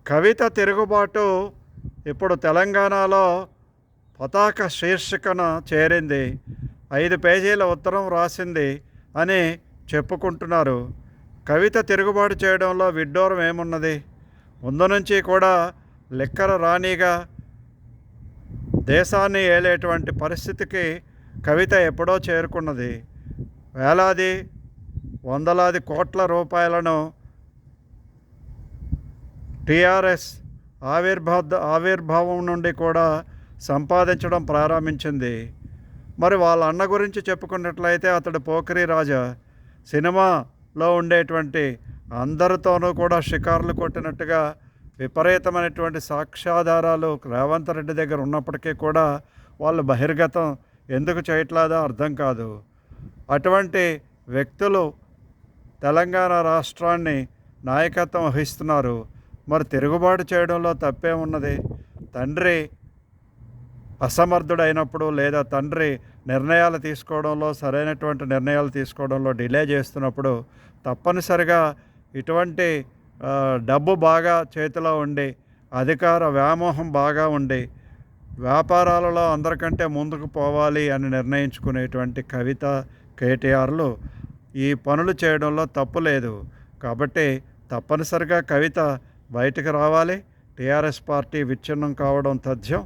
కవిత తిరుగుబాటు ఇప్పుడు తెలంగాణలో పతాక శీర్షికన చేరింది. 5 పేజీల ఉత్తరం రాసింది అని చెప్పుకుంటున్నారు. కవిత తిరుగుబాటు చేయడంలో విడ్డూరం ఏమున్నది? ముందు నుంచి కూడా లిక్కర్ రాణిగా దేశాన్ని ఏలేటువంటి పరిస్థితికి కవిత ఎప్పుడో చేరుకున్నది. వేలాది వందలాది కోట్ల రూపాయలను టీఆర్ఎస్ ఆవిర్భావం నుండి కూడా సంపాదించడం ప్రారంభించింది. మరి వాళ్ళ అన్న గురించి చెప్పుకున్నట్లయితే అతడు పోకిరి రాజా. సినిమాలో ఉండేటువంటి అందరితోనూ కూడా షికార్లు కొట్టినట్టుగా విపరీతమైనటువంటి సాక్ష్యాధారాలు రేవంత్ రెడ్డి దగ్గర ఉన్నప్పటికీ కూడా వాళ్ళు బహిర్గతం ఎందుకు చేయట్లేదో అర్థం కాదు. అటువంటి వ్యక్తులు తెలంగాణ రాష్ట్రాన్ని నాయకత్వం వహిస్తున్నారు. మరి తిరుగుబాటు చేయడంలో తప్పే ఉన్నది? తండ్రి అసమర్థుడైనప్పుడు లేదా తండ్రి నిర్ణయాలు తీసుకోవడంలో సరైనటువంటి నిర్ణయాలు తీసుకోవడంలో డిలే చేస్తున్నప్పుడు తప్పనిసరిగా ఇటువంటి డబ్బు బాగా చేతిలో ఉండి అధికార వ్యామోహం బాగా ఉండి వ్యాపారాలలో అందరికంటే ముందుకు పోవాలి అని నిర్ణయించుకునేటువంటి కవిత, కేటీఆర్లు ఈ పనులు చేయడంలో తప్పు లేదు. కాబట్టి తప్పనిసరిగా కవిత బయటకు రావాలి. టీఆర్ఎస్ పార్టీ విచ్ఛిన్నం కావడం తథ్యం.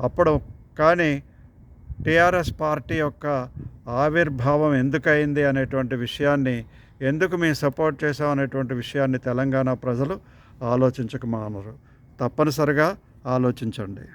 అప్పుడు కానీ టీఆర్ఎస్ పార్టీ యొక్క ఆవిర్భావం ఎందుకయింది అనేటువంటి విషయాన్ని, ఎందుకు మేము సపోర్ట్ చేసాం అనేటువంటి విషయాన్ని తెలంగాణ ప్రజలు ఆలోచించక మానరు. తప్పనిసరిగా ఆలోచించండి.